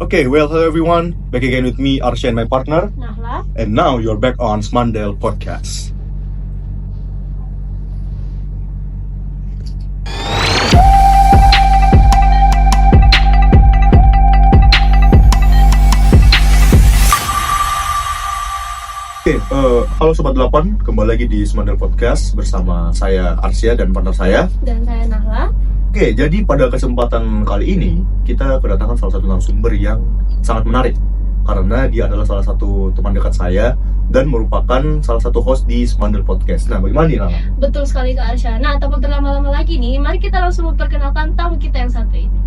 Okay, well, hello everyone. Back again with me, Arsya, and my partner. Nahla. And now you're back on Smandel Podcast. Oke, halo Sobat 8, kembali lagi di Smandel Podcast bersama saya Arsya dan partner saya. Dan saya Nahla. Oke, jadi pada kesempatan kali ini kita kedatangan salah satu narasumber yang sangat menarik karena dia adalah salah satu teman dekat saya dan merupakan salah satu host di Smandel Podcast. Nah, bagaimana nih, Nala? Betul sekali Kak Arsya. Nah, tanpa berlama-lama lagi nih, mari kita langsung memperkenalkan tamu kita yang satu ini.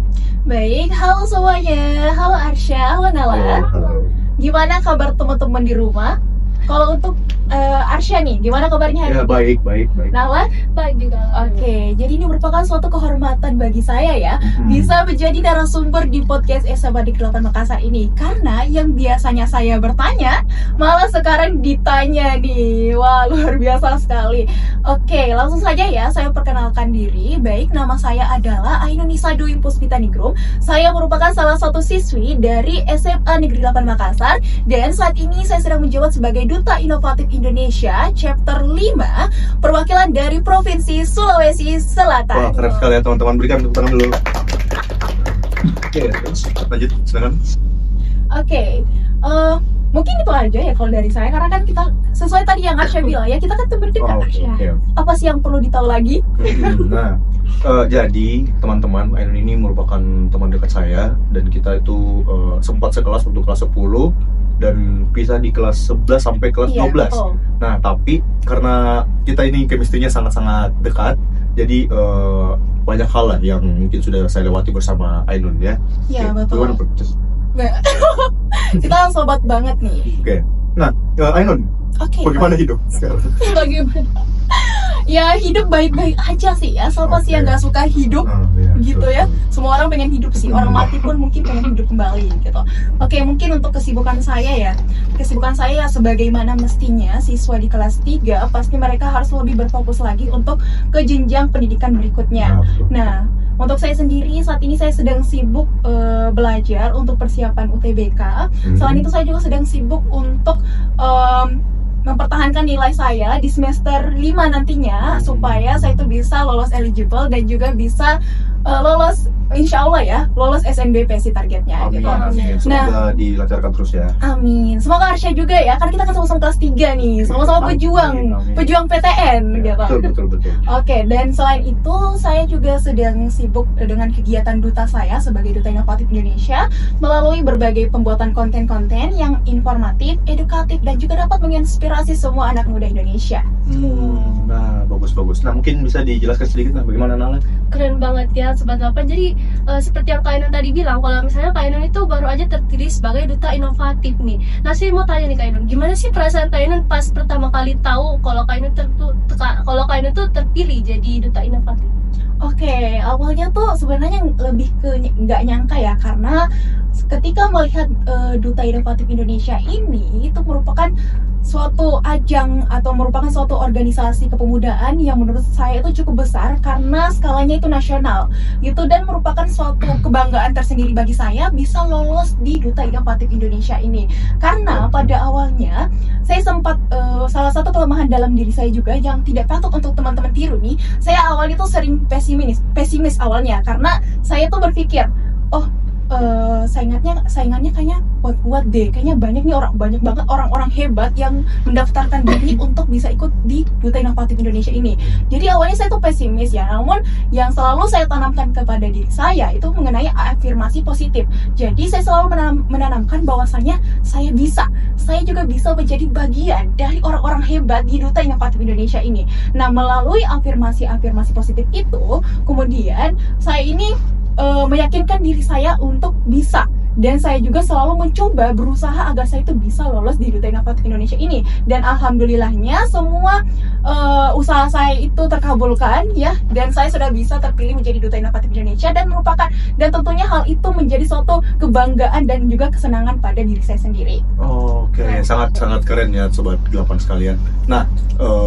Baik, halo semuanya. Halo Arsya, halo Nala. Halo. Gimana kabar teman-teman di rumah? Kalau untuk Arsya nih, gimana kabarnya hari Ya, ini? baik. Nala? Baik juga. Oke, jadi ini merupakan suatu kehormatan bagi saya ya, bisa menjadi narasumber di podcast SMA Negeri 8 Makassar ini. Karena yang biasanya saya bertanya, malah sekarang ditanya nih. Wah, luar biasa sekali. Oke, langsung saja ya, saya perkenalkan diri. Baik, nama saya adalah Ainunisa Dwi Puspita Ningrum. Saya merupakan salah satu siswi dari SMA Negeri 8 Makassar. Dan saat ini saya sedang menjabat sebagai Duta Inovatif Indonesia Chapter 5 perwakilan dari Provinsi Sulawesi Selatan. Wah, keren sekali ya teman-teman, berikan tepuk tangan dulu. Oke, terus lanjut, silakan. Oke, mungkin itu aja ya kalau dari saya, karena kan kita sesuai tadi yang Arsya bilang ya, kita kan teman dekat Arsya. Oke. Apa sih yang perlu ditahu lagi? Nah, jadi teman-teman, Ainun ini merupakan teman dekat saya dan kita itu sempat sekelas untuk kelas 10 dan pisah di kelas 11 sampai kelas 12. Betul. Nah, tapi karena kita ini chemistry-nya sangat-sangat dekat, jadi banyak hal lah yang mungkin sudah saya lewati bersama Ainun ya. Iya, Oke, betul. gimana, Bro? Kita sobat banget nih. Oke. Nah, Ainun, Oke. bagaimana hidup sekarang? Bagaimana? Ya, hidup baik-baik aja sih ya. Siapa sih yang Oke. nggak suka hidup? Iya, Gitu betul. ya, semua orang pengen hidup sih, orang mati pun mungkin pengen hidup kembali gitu. Oke, mungkin untuk kesibukan saya ya sebagaimana mestinya siswa di kelas 3 pasti mereka harus lebih berfokus lagi untuk ke jenjang pendidikan berikutnya. Nah, betul. Nah, untuk saya sendiri saat ini saya sedang sibuk belajar untuk persiapan UTBK. Selain itu saya juga sedang sibuk untuk mempertahankan nilai saya di semester 5 nantinya supaya saya itu bisa lolos eligible dan juga bisa lolos, insya Allah ya, lolos SNBP sih targetnya Amin, gitu. amin. Semoga dilancarkan terus ya. Amin. Semoga Arsya juga ya, kan kita kan sama-sama kelas 3 nih, sama-sama Amin, amin. pejuang PTN Ya, gitu. betul. Oke, dan selain itu saya juga sedang sibuk dengan kegiatan duta saya sebagai Duta Inovatif Indonesia melalui berbagai pembuatan konten-konten yang informatif, edukatif, dan juga dapat menginspirasi semua anak muda Indonesia. Nah, bagus. Nah, mungkin bisa dijelaskan sedikit nah bagaimana Nala? Keren banget ya Sobat 8. Jadi seperti yang Kak Ainun tadi bilang, kalau misalnya Kak Ainun itu baru aja terpilih sebagai Duta Inovatif nih. Nah, saya mau tanya nih Kak Ainun, gimana sih perasaan Kak Ainun pas pertama kali tahu kalau Kak Ainun tuh terpilih jadi Duta Inovatif? Oke, awalnya tuh sebenarnya lebih ke nggak nyangka ya, karena ketika melihat Duta Inovatif Indonesia ini itu merupakan suatu ajang atau merupakan suatu organisasi kepemudaan yang menurut saya itu cukup besar karena skalanya itu nasional gitu, dan merupakan suatu kebanggaan tersendiri bagi saya bisa lolos di Duta Inovatif Indonesia ini. Karena pada awalnya saya sempat salah satu kelemahan dalam diri saya juga yang tidak patut untuk teman-teman tiru nih, saya awalnya tuh sering pesimis awalnya karena saya tuh berpikir, saingannya kayaknya kuat deh, kayaknya banyak banget orang-orang hebat yang mendaftarkan diri untuk bisa ikut di Duta Inovatif Indonesia ini. Jadi awalnya saya tuh pesimis ya, namun yang selalu saya tanamkan kepada diri saya itu mengenai afirmasi positif. Jadi saya selalu menanamkan bahwasannya saya juga bisa menjadi bagian dari orang-orang hebat di Duta Inovatif Indonesia ini. Nah, melalui afirmasi positif itu, kemudian saya ini meyakinkan diri saya untuk bisa, dan saya juga selalu mencoba berusaha agar saya itu bisa lolos di Duta Inovatif Indonesia ini. Dan alhamdulillahnya semua usaha saya itu terkabulkan ya, dan saya sudah bisa terpilih menjadi Duta Inovatif Indonesia, dan tentunya hal itu menjadi suatu kebanggaan dan juga kesenangan pada diri saya sendiri. Oke, sangat keren ya Sobat 8 sekalian. Nah,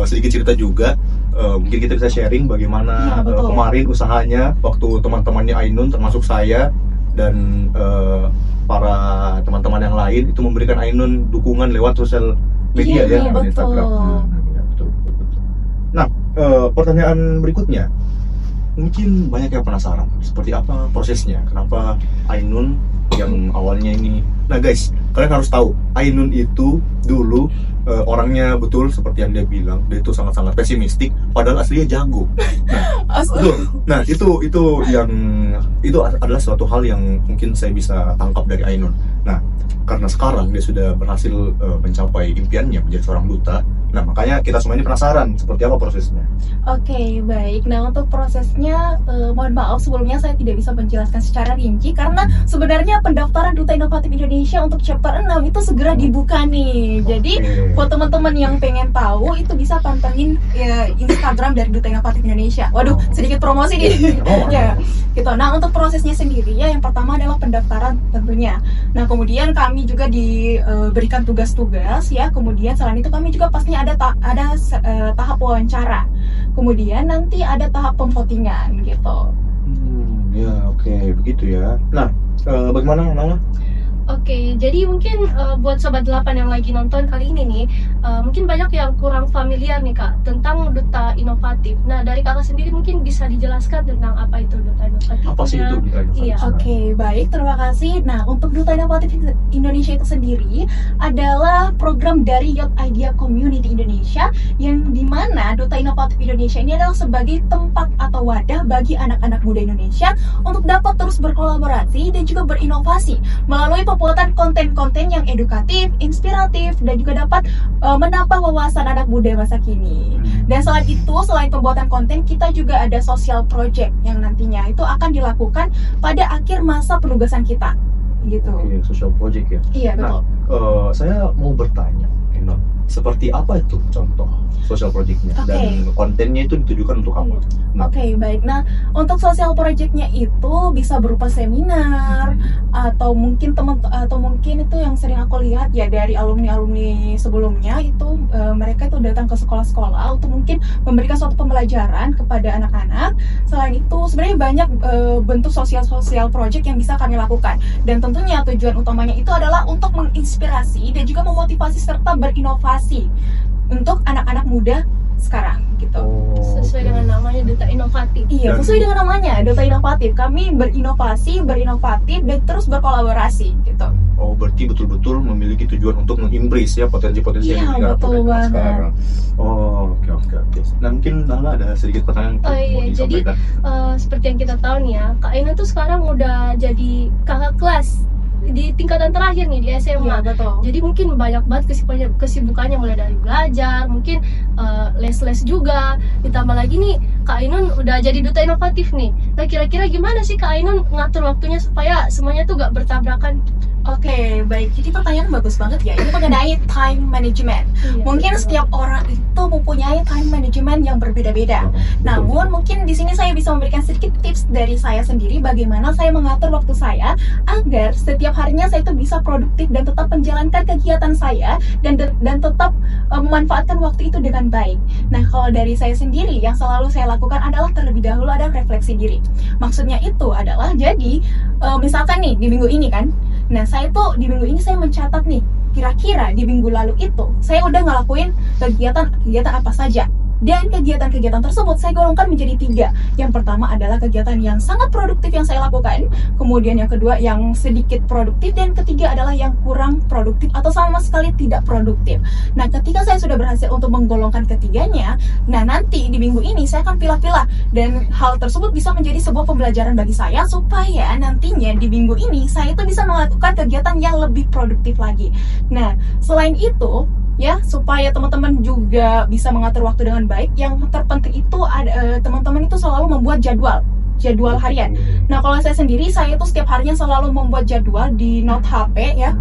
sedikit cerita juga, mungkin kita bisa sharing bagaimana kemarin usahanya waktu teman-temannya Ainun termasuk saya dan para lain itu memberikan Ainun dukungan lewat sosial media Iya, ya, lewat betul. Instagram. Iya, betul. Nah, pertanyaan berikutnya, mungkin banyak yang penasaran seperti apa prosesnya, kenapa Ainun yang awalnya ini. Nah guys, kalian harus tahu Ainun itu dulu orangnya betul seperti yang dia bilang, dia itu sangat-sangat pesimistik padahal aslinya jago. Betul. Nah, itu adalah suatu hal yang mungkin saya bisa tangkap dari Ainun. Nah, karena sekarang dia sudah berhasil mencapai impiannya menjadi seorang duta. Nah, makanya kita semua ini penasaran seperti apa prosesnya. Oke, baik. Nah, untuk prosesnya, mohon maaf sebelumnya saya tidak bisa menjelaskan secara rinci karena sebenarnya pendaftaran Duta Inovatif Indonesia untuk chapter 6 itu segera dibuka nih. Jadi, buat teman-teman yang pengen tahu itu bisa pantengin ya, Instagram dari Duta Inovatif Indonesia. Waduh, sedikit promosi nih. Ya, gitu. Nah, untuk prosesnya sendiri ya, yang pertama adalah pendaftaran tentunya. Nah, kemudian kami juga diberikan tugas-tugas ya. Kemudian selain itu kami juga pastinya ada tahap wawancara. Kemudian nanti ada tahap pemvotingan gitu. Ya, oke, begitu ya. Nah, bagaimana Nala? Oke, jadi mungkin buat Sobat 8 yang lagi nonton kali ini nih, mungkin banyak yang kurang familiar nih Kak tentang Duta Inovatif. Nah, dari Kakak sendiri mungkin bisa dijelaskan tentang apa itu Duta Inovatif. Apa sih itu Duta Inovatif? Iya. Oke, baik, terima kasih. Nah, untuk Duta Inovatif Indonesia itu sendiri adalah program dari Youth Idea Community Indonesia yang dimana Duta Inovatif Indonesia ini adalah sebagai tempat atau wadah bagi anak-anak muda Indonesia untuk dapat terus berkolaborasi dan juga berinovasi melalui pembuatan konten-konten yang edukatif, inspiratif, dan juga dapat menambah wawasan anak muda masa kini. Dan selain itu, selain pembuatan konten, kita juga ada social project yang nantinya itu akan dilakukan pada akhir masa penugasan kita, gitu. Oke, social project ya. Iya, betul. Saya mau bertanya, Ainun, seperti apa itu contoh social project-nya dan kontennya itu ditujukan untuk apa? Oke, baik. Nah, untuk social project-nya itu bisa berupa seminar atau mungkin itu yang sering aku lihat ya dari alumni-alumni sebelumnya itu mereka itu datang ke sekolah-sekolah untuk mungkin memberikan suatu pembelajaran kepada anak-anak. Selain itu, sebenarnya banyak bentuk sosial project yang bisa kami lakukan. Dan tentunya tujuan utamanya itu adalah untuk menginspirasi dan juga memotivasi serta berinovasi untuk anak-anak muda sekarang gitu. Sesuai dengan namanya Duta Inovatif. Iya, sesuai dengan namanya Duta Inovatif. Kami berinovasi, berinovatif dan terus berkolaborasi gitu. Oh, berarti betul-betul memiliki tujuan untuk mengimpress ya potensi-potensi Iya, yang kita betul banget. sekarang. Oh, oke. Nah, mungkin Nala ada sedikit pertanyaan Oh iya, mau jadi disampaikan. seperti yang kita tahu nih ya, Kak Ainun tuh sekarang udah jadi kakak kelas di tingkatan terakhir nih di SMA. Iya, betul. Jadi mungkin banyak banget kesibukannya mulai dari belajar, mungkin les-les juga. Ditambah lagi nih Kak Ainun udah jadi Duta Inovatif nih. Nah, kira-kira gimana sih Kak Ainun ngatur waktunya supaya semuanya tuh gak bertabrakan? Oke, baik. Jadi pertanyaan bagus banget ya. Ini mengenai time management. Iya, Mungkin betul. setiap orang itu mempunyai time management yang berbeda-beda. Namun mungkin di sini saya bisa memberikan sedikit tips dari saya sendiri bagaimana saya mengatur waktu saya agar setiap harinya saya itu bisa produktif dan tetap menjalankan kegiatan saya dan tetap memanfaatkan waktu itu dengan baik. Nah, kalau dari saya sendiri yang selalu saya lakukan adalah terlebih dahulu ada refleksi diri. Maksudnya itu adalah jadi misalkan nih di minggu ini kan. Nah, saya tuh di minggu ini saya mencatat nih kira-kira di minggu lalu itu saya udah ngelakuin kegiatan apa saja. Dan kegiatan-kegiatan tersebut saya golongkan menjadi 3. Yang pertama adalah kegiatan yang sangat produktif yang saya lakukan. Kemudian yang kedua yang sedikit produktif. Dan ketiga adalah yang kurang produktif atau sama sekali tidak produktif. Nah, ketika saya sudah berhasil untuk menggolongkan ketiganya, nah nanti di minggu ini saya akan pilah-pilah. Dan hal tersebut bisa menjadi sebuah pembelajaran bagi saya supaya nantinya di minggu ini saya itu bisa melakukan kegiatan yang lebih produktif lagi. Nah, selain itu ya, supaya teman-teman juga bisa mengatur waktu dengan baik, yang terpenting itu ada teman-teman itu selalu membuat jadwal harian. Nah, kalau saya sendiri, saya itu setiap harinya selalu membuat jadwal di note HP ya.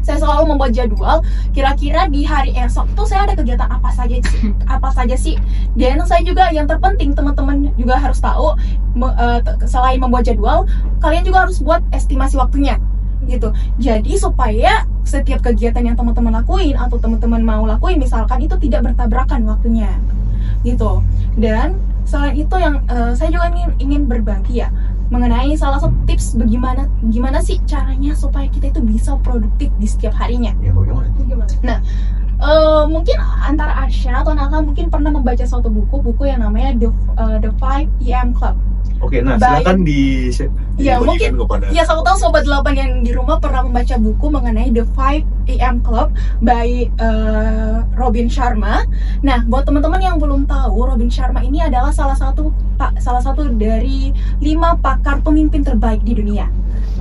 Saya selalu membuat jadwal kira-kira di hari esok itu saya ada kegiatan apa saja sih. Dan saya juga yang terpenting teman-teman juga harus tahu selain membuat jadwal, kalian juga harus buat estimasi waktunya gitu. Jadi supaya setiap kegiatan yang teman-teman lakuin atau teman-teman mau lakuin misalkan itu tidak bertabrakan waktunya gitu. Dan selain itu yang saya juga ingin berbagi ya, mengenai salah satu tips gimana sih caranya supaya kita itu bisa produktif di setiap harinya. Ya, bagaimana? Nah, mungkin antara Asya atau Naka mungkin pernah membaca suatu buku yang namanya The 5 AM Club. Oke, nah silakan dibagikan mungkin kepada. ya, aku tahu sobat 8 yang di rumah pernah membaca buku mengenai The 5 AM Club by Robin Sharma. Nah, buat teman-teman yang belum tahu, Robin Sharma ini adalah salah satu dari 5 pakar pemimpin terbaik di dunia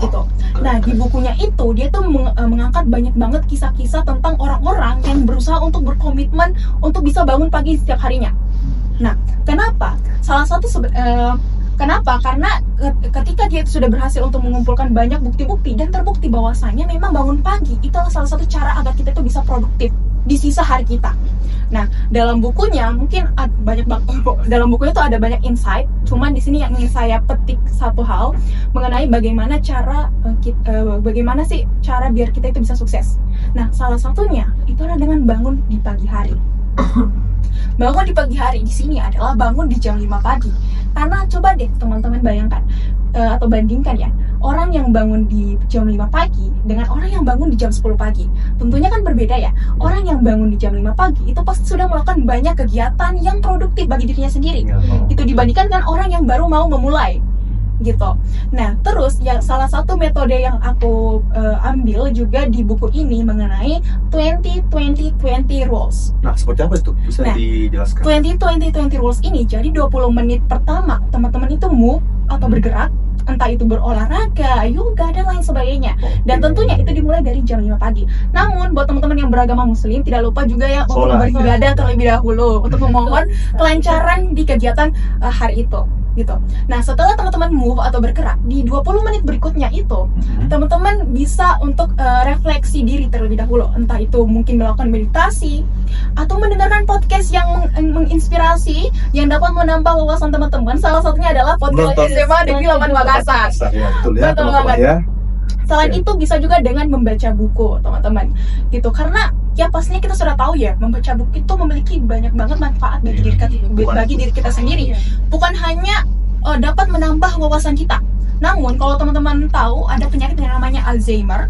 gitu. Nah, di bukunya itu dia tuh mengangkat banyak banget kisah-kisah tentang orang-orang yang berusaha untuk berkomitmen untuk bisa bangun pagi setiap harinya. Nah, kenapa? Kenapa? Karena ketika dia sudah berhasil untuk mengumpulkan banyak bukti-bukti dan terbukti bahwasannya memang bangun pagi itu adalah salah satu cara agar kita itu bisa produktif di sisa hari kita. Nah, dalam bukunya mungkin dalam bukunya itu ada banyak insight. Cuman di sini yang ingin saya petik satu hal mengenai bagaimana sih cara biar kita itu bisa sukses. Nah, salah satunya itu adalah dengan bangun di pagi hari. Bangun di pagi hari di sini adalah bangun di jam 5 pagi. Karena coba deh teman-teman bayangkan atau bandingkan ya, orang yang bangun di jam 5 pagi dengan orang yang bangun di jam 10 pagi. Tentunya kan berbeda ya. Orang yang bangun di jam 5 pagi itu pasti sudah melakukan banyak kegiatan yang produktif bagi dirinya sendiri. Itu dibandingkan dengan orang yang baru mau memulai gitu. Nah, terus yang salah satu metode yang aku ambil juga di buku ini mengenai 20-20-20 rules. Nah, seperti apa itu? Bisa dijelaskan? 20-20-20 rules ini jadi 20 menit pertama teman-teman itu move atau bergerak, entah itu berolahraga, yoga dan lain sebagainya. Dan tentunya itu dimulai dari jam 5 pagi. Namun buat teman-teman yang beragama muslim tidak lupa juga ya untuk beribadah terlebih dahulu untuk memohon kelancaran di kegiatan hari itu gitu. Nah, setelah teman-teman move atau bergerak di 20 menit berikutnya itu, teman-teman bisa untuk refleksi diri terlebih dahulu. Entah itu mungkin melakukan meditasi atau mendengarkan podcast yang menginspirasi yang dapat menambah wawasan teman-teman. Salah satunya adalah podcast SMA Negeri 8 Makassar. Betul banget ya. Selain itu bisa juga dengan membaca buku, teman-teman. Gitu. Karena ya pastinya kita sudah tahu ya, membaca buku itu memiliki banyak banget manfaat bagi diri kita sendiri. Bukan hanya dapat menambah wawasan kita. Namun kalau teman-teman tahu ada penyakit yang namanya Alzheimer.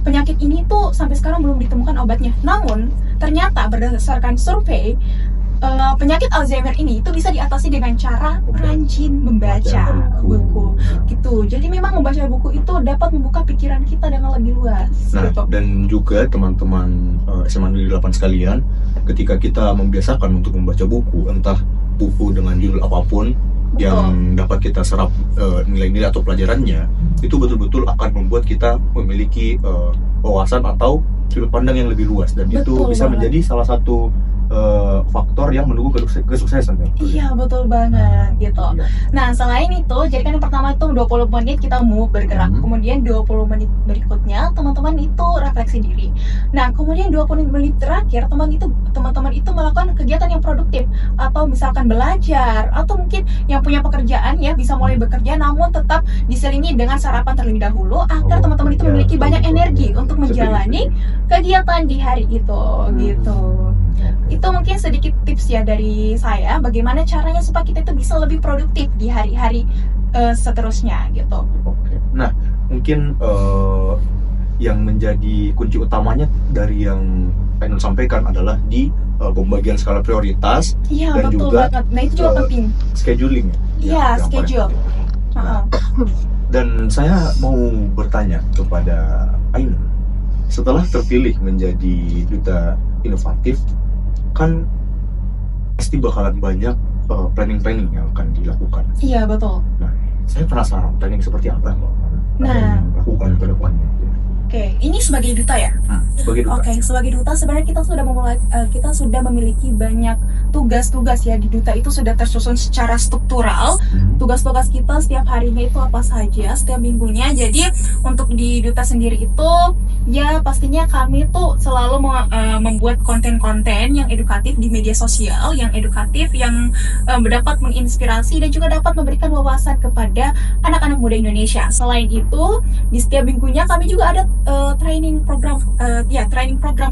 Penyakit ini tuh sampai sekarang belum ditemukan obatnya. Namun ternyata berdasarkan survei penyakit Alzheimer ini itu bisa diatasi dengan cara rajin membaca buku gitu. Jadi memang membaca buku itu dapat membuka pikiran kita dengan lebih luas. Nah, gitu. Dan juga teman-teman SMA Negeri 8 sekalian, ketika kita membiasakan untuk membaca buku, entah buku dengan judul apapun yang dapat kita serap nilai-nilai atau pelajarannya, itu betul-betul akan membuat kita memiliki wawasan atau sudut pandang yang lebih luas, dan itu bisa menjadi salah satu faktor yang mendukung kesuksesan. Iya, betul banget gitu. Nah, selain itu, jadi kan yang pertama itu 20 menit kita move bergerak. Kemudian 20 menit berikutnya teman-teman itu refleksi diri. Nah, kemudian 20 menit terakhir teman-teman itu melakukan kegiatan yang produktif, atau misalkan belajar, atau mungkin yang punya pekerjaan ya bisa mulai bekerja namun tetap diselingi dengan sarapan terlebih dahulu agar teman-teman itu memiliki banyak energi untuk menjalani kegiatan di hari itu gitu. Itu mungkin sedikit tips ya dari saya bagaimana caranya supaya kita itu bisa lebih produktif di hari-hari seterusnya gitu. Oke. Nah, mungkin yang menjadi kunci utamanya dari yang Ainun sampaikan adalah di pembagian skala prioritas. Iya, dan betul juga banget. Nah, itu juga penting. Scheduling. Iya, schedule. Dan saya mau bertanya kepada Ainun, setelah terpilih menjadi duta inovatif, kan pasti bakalan banyak planning-planning yang akan dilakukan. Iya, betul. Nah, saya penasaran planning seperti apa yang lakukan ke depannya. Oke, ini sebagai duta ya? Sebagai duta. Oke, sebagai duta sebenarnya kita sudah memiliki banyak tugas-tugas ya. Di duta itu sudah tersusun secara struktural. Tugas-tugas kita setiap harinya itu apa saja, setiap minggunya. Jadi untuk di duta sendiri itu ya pastinya kami tuh selalu membuat konten-konten yang edukatif di media sosial, yang edukatif, yang dapat menginspirasi dan juga dapat memberikan wawasan kepada anak-anak muda Indonesia. Selain itu, di setiap minggunya kami juga ada training program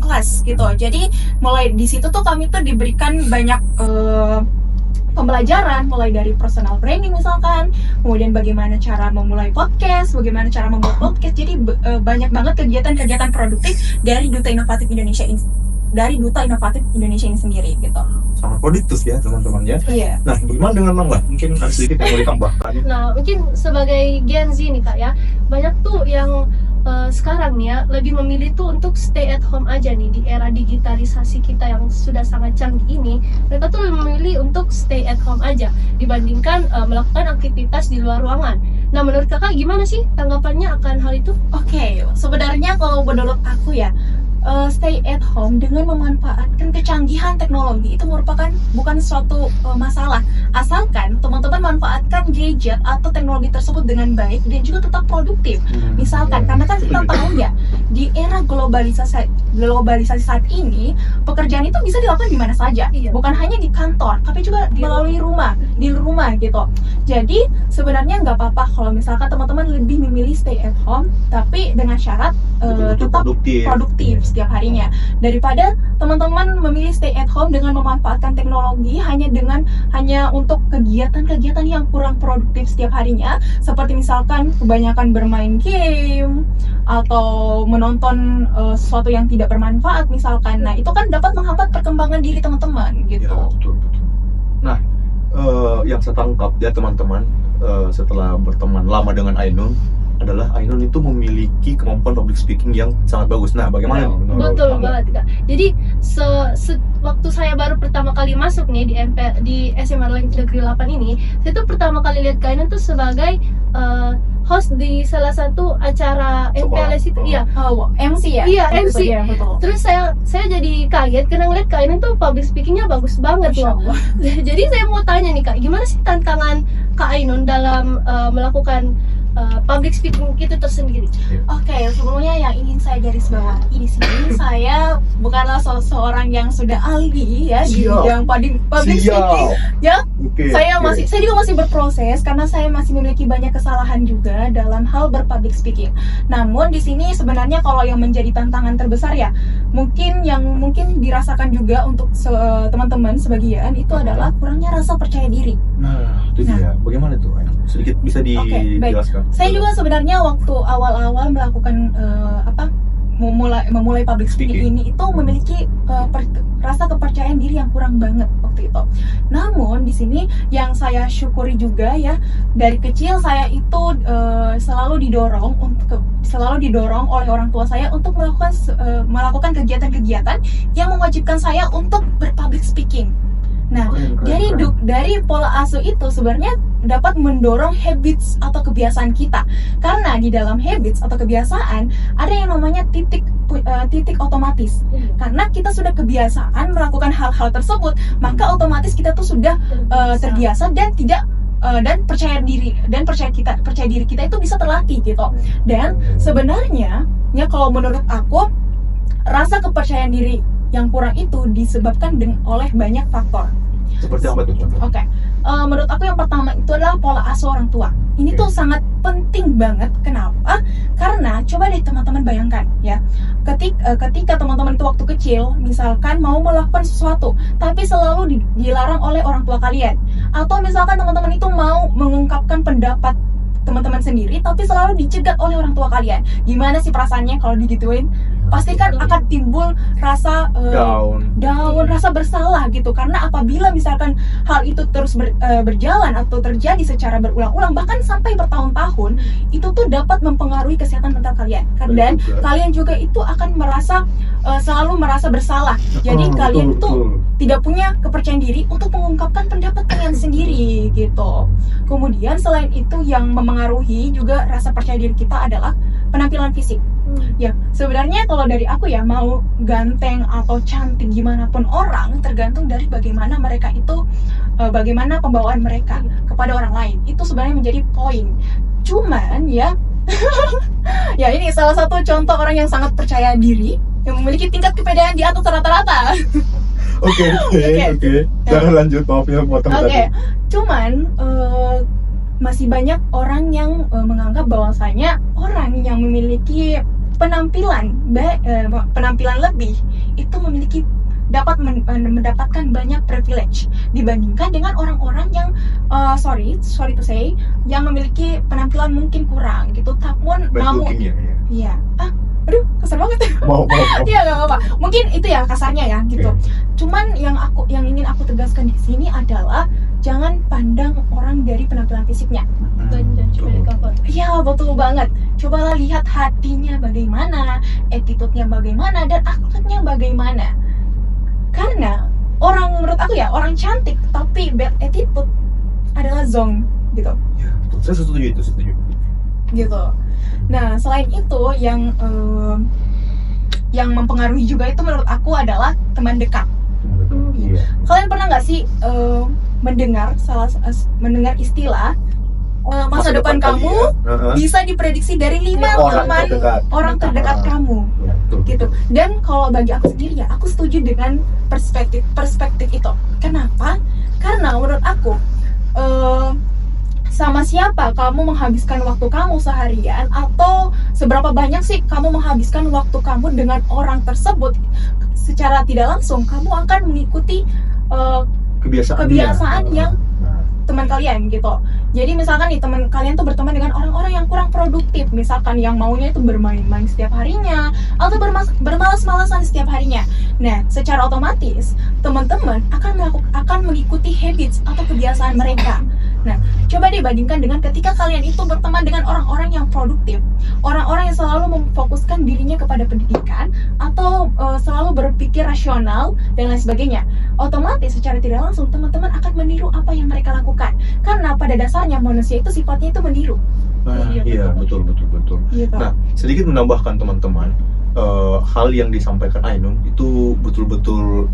kelas gitu. Jadi mulai di situ tuh kami tuh diberikan banyak pembelajaran, mulai dari personal branding misalkan, kemudian bagaimana cara memulai podcast, bagaimana cara membuat podcast. Jadi banyak banget kegiatan-kegiatan produktif dari Duta Inovatif Indonesia ini sendiri gitu. Sangat produktif ya teman-teman ya. Iya. Nah, bagaimana dengan Mangga? Mungkin ada sedikit yang mau ditambahkan. Nah, mungkin sebagai Gen Z nih Kak ya, banyak tuh yang sekarang nih ya lebih memilih tuh untuk stay at home aja nih di era digitalisasi kita yang sudah sangat canggih ini. Mereka tuh lebih memilih untuk stay at home aja dibandingkan melakukan aktivitas di luar ruangan. Nah, menurut Kakak gimana sih tanggapannya akan hal itu? Oke, sebenarnya kalau menurut aku ya, stay at home dengan memanfaatkan kecanggihan teknologi itu merupakan bukan suatu masalah, asalkan teman-teman manfaatkan gadget atau teknologi tersebut dengan baik dan juga tetap produktif. Misalkan, karena kan kita tahu ya, di era globalisasi saat ini, pekerjaan itu bisa dilakukan di mana saja, bukan hanya di kantor, tapi juga melalui di rumah gitu. Jadi sebenarnya nggak apa-apa kalau misalkan teman-teman lebih memilih stay at home, tapi dengan syarat tetap produktif setiap harinya, daripada teman-teman memilih stay at home dengan memanfaatkan teknologi hanya untuk kegiatan-kegiatan yang kurang produktif setiap harinya, seperti misalkan kebanyakan bermain game atau menonton sesuatu yang tidak bermanfaat misalkan. Nah, itu kan dapat menghambat perkembangan diri teman-teman gitu. Ya, betul. Nah, yang saya tangkap ya teman-teman, setelah berteman lama dengan Ainun, adalah Ainun itu memiliki kemampuan public speaking yang sangat bagus. Nah, bagaimana? Betul banget Kak. Jadi waktu saya baru pertama kali masuk nih di SMA Negeri 8 ini, saya tuh pertama kali lihat Kak Ainun tuh sebagai host di salah satu acara MPLS itu. Iya. MC ya? Iya, MC. Iya, betul. Terus saya jadi kaget karena ngeliat Kak Ainun tuh public speakingnya bagus banget loh. Jadi saya mau tanya nih Kak, gimana sih tantangan Kak Ainun dalam melakukan public speaking itu tersendiri? Oke, sebelumnya yang ingin saya garis bawahi di sini, saya bukanlah seorang yang sudah ahli ya di bidang public speaking. Ya, saya juga masih berproses karena saya masih memiliki banyak kesalahan juga dalam hal berpublic speaking. Namun di sini sebenarnya kalau yang menjadi tantangan terbesar ya, mungkin dirasakan juga untuk teman-teman sebagian itu adalah kurangnya rasa percaya diri. Nah, itu dia. Bagaimana tuh? Sedikit bisa dijelaskan. Saya juga sebenarnya waktu awal-awal melakukan memulai public speaking ini itu memiliki rasa kepercayaan diri yang kurang banget waktu itu. Namun di sini yang saya syukuri juga ya, dari kecil saya itu selalu didorong oleh orang tua saya untuk melakukan kegiatan-kegiatan yang mewajibkan saya untuk berpublic speaking. Nah, dari pola asuh itu sebenarnya dapat mendorong habits atau kebiasaan kita. Karena di dalam habits atau kebiasaan ada yang namanya titik otomatis. Karena kita sudah kebiasaan melakukan hal-hal tersebut, maka otomatis kita tuh sudah terbiasa dan percaya diri kita itu bisa terlatih gitu. Dan sebenarnya ya kalau menurut aku, rasa kepercayaan diri yang kurang itu disebabkan oleh banyak faktor. Seperti apa tuh? Oke. Menurut aku yang pertama itu adalah pola asuh orang tua. Ini tuh sangat penting banget. Kenapa? Karena coba deh teman-teman bayangkan ya, ketika teman-teman itu waktu kecil misalkan mau melakukan sesuatu tapi selalu dilarang oleh orang tua kalian, atau misalkan teman-teman itu mau mengungkapkan pendapat teman-teman sendiri tapi selalu dicegat oleh orang tua kalian, gimana sih perasaannya kalau digituin? Pasti kan akan timbul rasa down, rasa bersalah gitu. Karena apabila misalkan hal itu terus berjalan atau terjadi secara berulang-ulang bahkan sampai bertahun-tahun, itu tuh dapat mempengaruhi kesehatan mental kalian. Dan kalian juga itu akan selalu merasa bersalah. Jadi kalian tuh tidak punya kepercayaan diri untuk mengungkapkan pendapat kalian sendiri gitu. Kemudian selain itu yang memengaruhi juga rasa percaya diri kita adalah penampilan fisik. Ya, sebenarnya kalau dari aku ya, mau ganteng atau cantik gimana pun orang, tergantung dari bagaimana mereka itu, bagaimana pembawaan mereka kepada orang lain. Itu sebenarnya menjadi poin. Cuman ya, ya ini salah satu contoh orang yang sangat percaya diri, yang memiliki tingkat kepedean di atas rata-rata. Oke. Jangan lanjut, maaf ya potong tadi. Cuman masih banyak orang yang menganggap bahwasanya orang yang memiliki penampilan lebih itu memiliki dapat mendapatkan banyak privilege dibandingkan dengan orang-orang yang sorry to say, yang memiliki penampilan mungkin kurang gitu, namun Bad looking ya. iya, aduh kasar banget. Mau. Iya nggak apa-apa, mungkin itu ya kasarnya ya gitu. Cuman yang ingin aku tegaskan di sini adalah jangan pandang orang dari penampilan fisiknya. Dan cuma di cover. Iya betul banget. Cobalah lihat hatinya bagaimana, attitude-nya bagaimana, dan akhlaknya bagaimana. Karena menurut aku ya, orang cantik tapi bad attitude adalah zong gitu. Ya, betul. Saya setuju. Gitu. Nah selain itu yang mempengaruhi juga itu menurut aku adalah teman dekat. Iya. Kalian pernah nggak sih mendengar istilah masa depan kamu bisa diprediksi dari 5 orang terdekat kamu Ya, betul. gitu. Dan kalau bagi aku sendiri ya, aku setuju dengan perspektif itu. Kenapa? Karena menurut aku sama siapa kamu menghabiskan waktu kamu seharian, atau seberapa banyak sih kamu menghabiskan waktu kamu dengan orang tersebut, secara tidak langsung kamu akan mengikuti kebiasaan yang teman kalian gitu. Jadi misalkan nih teman kalian tuh berteman dengan orang-orang yang kurang produktif, misalkan yang maunya itu bermain-main setiap harinya atau bermalas-malasan setiap harinya. Nah, secara otomatis teman-teman akan mengikuti habits atau kebiasaan mereka. Nah, coba deh bandingkan dengan ketika kalian itu berteman dengan orang-orang yang produktif, orang-orang yang selalu memfokuskan dirinya kepada pendidikan atau selalu berpikir rasional dan lain sebagainya. Otomatis secara tidak langsung teman-teman akan meniru apa yang mereka lakukan, karena pada dasarnya manusia itu sifatnya itu meniru. Nah, iya betul. Gitu. Nah, sedikit menambahkan teman-teman, hal yang disampaikan Ainun itu betul-betul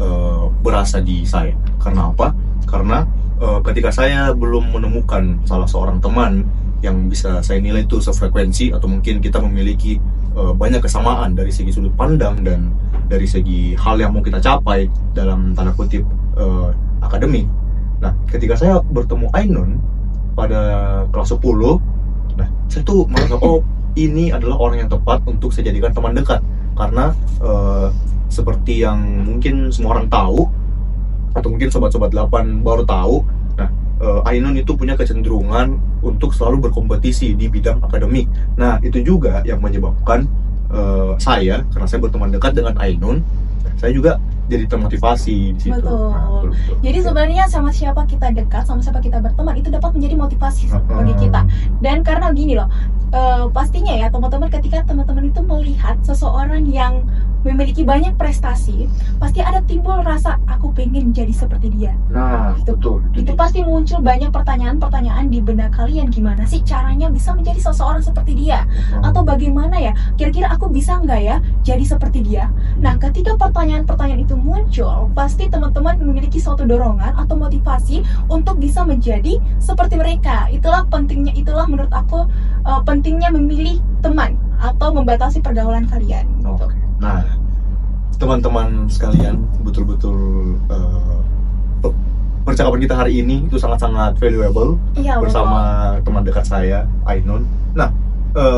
berasa di saya. Karena apa? Karena ketika saya belum menemukan salah seorang teman yang bisa saya nilai itu sefrekuensi, atau mungkin kita memiliki banyak kesamaan dari segi sudut pandang dan dari segi hal yang mau kita capai dalam tanda kutip akademik. Nah, ketika saya bertemu Ainun pada kelas 10, nah saya tuh merasa ini adalah orang yang tepat untuk saya jadikan teman dekat. Karena seperti yang mungkin semua orang tahu, atau mungkin sobat-sobat 8 baru tahu, nah Ainun itu punya kecenderungan untuk selalu berkompetisi di bidang akademik. Nah, itu juga yang menyebabkan saya, karena saya berteman dekat dengan Ainun, saya juga jadi termotivasi di situ. Betul. Nah, betul. Jadi sebenarnya sama siapa kita dekat, sama siapa kita berteman, itu dapat menjadi motivasi bagi kita. Dan karena gini loh, pastinya ya teman-teman, ketika teman-teman itu melihat seseorang yang memiliki banyak prestasi, pasti ada timbul rasa aku pengen jadi seperti dia. Nah, betul. Itu pasti muncul banyak pertanyaan-pertanyaan di benak kalian, gimana sih caranya bisa menjadi seseorang seperti dia? Atau bagaimana ya, kira-kira aku bisa nggak ya jadi seperti dia? Nah, ketika pertanyaan-pertanyaan itu muncul, pasti teman-teman memiliki suatu dorongan atau motivasi untuk bisa menjadi seperti mereka. Itulah menurut aku pentingnya memilih teman atau membatasi pergaulan kalian gitu. Nah, teman-teman sekalian, betul-betul percakapan kita hari ini itu sangat-sangat valuable bersama teman dekat saya, Ainun. Nah,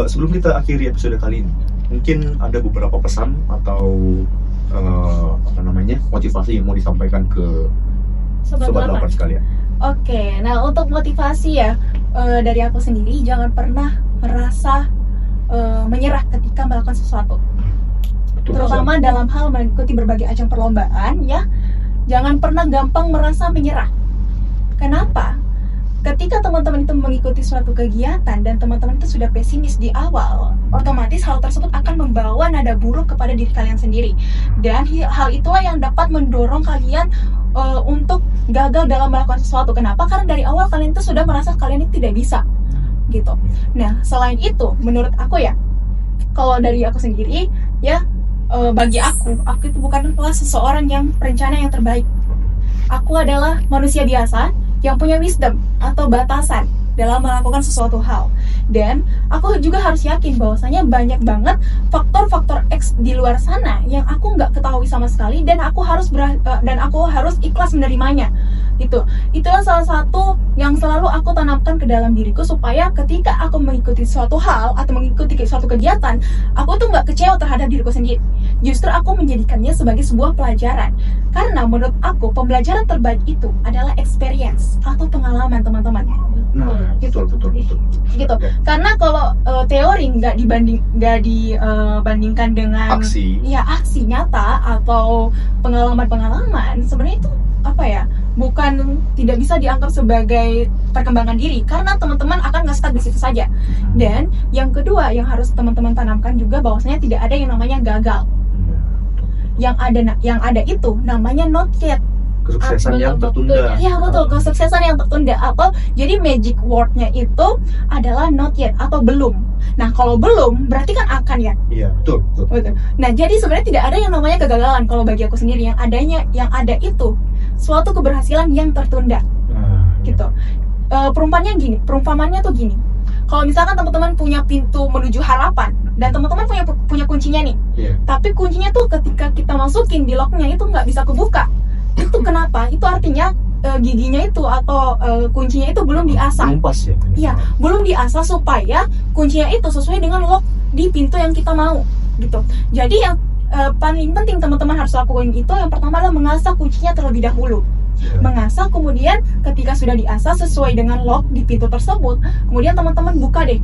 sebelum kita akhiri episode kali ini, mungkin ada beberapa pesan atau motivasi yang mau disampaikan ke sobat 8 sekalian. Oke, nah untuk motivasi ya, dari aku sendiri, jangan pernah merasa menyerah ketika melakukan sesuatu. Terutama dalam hal mengikuti berbagai ajang perlombaan ya, jangan pernah gampang merasa menyerah. Kenapa? Ketika teman-teman itu mengikuti suatu kegiatan dan teman-teman itu sudah pesimis di awal, otomatis hal tersebut akan membawa nada buruk kepada diri kalian sendiri. Dan hal itulah yang dapat mendorong kalian untuk gagal dalam melakukan sesuatu. Kenapa? Karena dari awal kalian itu sudah merasa kalian itu tidak bisa gitu. Nah, selain itu, menurut aku ya, kalau dari aku sendiri ya, bagi aku itu bukanlah seseorang yang perencana yang terbaik. Aku adalah manusia biasa yang punya wisdom atau batasan dalam melakukan sesuatu hal. Dan aku juga harus yakin bahwasanya banyak banget faktor-faktor X di luar sana yang aku nggak ketahui sama sekali, dan aku harus ikhlas menerimanya. Itulah salah satu yang selalu aku tanamkan ke dalam diriku, supaya ketika aku mengikuti suatu hal atau mengikuti suatu kegiatan, aku tuh nggak kecewa terhadap diriku sendiri. justru aku menjadikannya sebagai sebuah pelajaran. Karena menurut aku pembelajaran terbaik itu adalah experience atau pengalaman teman-teman. Nah, betul. Gitu. Oke. Karena kalau teori nggak dibandingkan dengan Aksi. aksi nyata atau pengalaman-pengalaman, sebenarnya itu bukan tidak bisa dianggap sebagai perkembangan diri, karena teman-teman akan nge-stuck di situ saja. Dan yang kedua yang harus teman-teman tanamkan juga bahwasanya tidak ada yang namanya gagal. Yang ada itu namanya not yet. Kesuksesan yang tertunda. Ya betul, kesuksesan yang tertunda, atau jadi magic word-nya itu adalah not yet atau belum. Nah kalau belum berarti kan akan ya. Iya, betul. Nah jadi sebenarnya tidak ada yang namanya kegagalan kalau bagi aku sendiri. Yang ada itu suatu keberhasilan yang tertunda. Gitu. Perumpamannya tuh gini. Kalau misalkan teman-teman punya pintu menuju harapan dan teman-teman punya kuncinya nih, tapi kuncinya tuh ketika kita masukin di locknya itu nggak bisa kebuka. Itu kenapa? Itu artinya giginya itu atau kuncinya itu belum diasah. Belum pas ya? Iya, belum diasah supaya kuncinya itu sesuai dengan lock di pintu yang kita mau, gitu. Jadi yang paling penting teman-teman harus lakukan itu yang pertama adalah mengasah kuncinya terlebih dahulu. Mengasah, kemudian ketika sudah diasah sesuai dengan lock di pintu tersebut, kemudian teman-teman buka deh.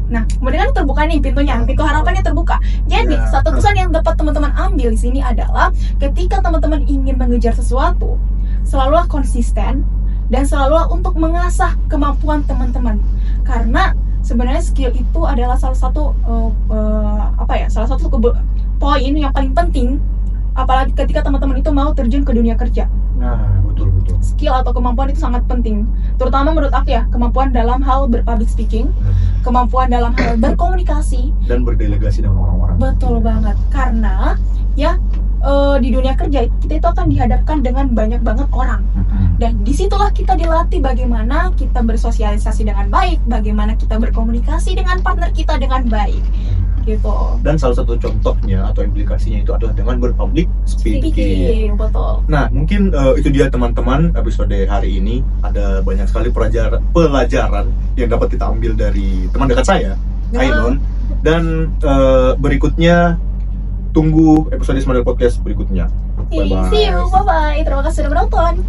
Nah, kemudian kan terbuka nih pintunya, pintu harapannya terbuka. Jadi, satu kesan yang dapat teman-teman ambil di sini adalah ketika teman-teman ingin mengejar sesuatu, selalulah konsisten dan selalulah untuk mengasah kemampuan teman-teman. Karena sebenarnya skill itu adalah salah satu poin yang paling penting, apalagi ketika teman-teman itu mau terjun ke dunia kerja. Nah, betul. Skill atau kemampuan itu sangat penting, terutama menurut aku ya, kemampuan dalam hal berpublic speaking, kemampuan dalam hal berkomunikasi, dan berdelegasi dengan orang-orang. Betul banget, karena ya di dunia kerja kita itu akan dihadapkan dengan banyak banget orang, dan disitulah kita dilatih bagaimana kita bersosialisasi dengan baik, bagaimana kita berkomunikasi dengan partner kita dengan baik, gitu. Dan salah satu contohnya atau implikasinya itu adalah dengan berpublic speaking. Betul. Nah, mungkin itu dia teman-teman, episode hari ini ada banyak sekali pelajaran yang dapat kita ambil dari teman dekat saya, Ainun. Dan berikutnya tunggu episode Semandal Podcast berikutnya. See you, bye-bye. Terima kasih sudah menonton.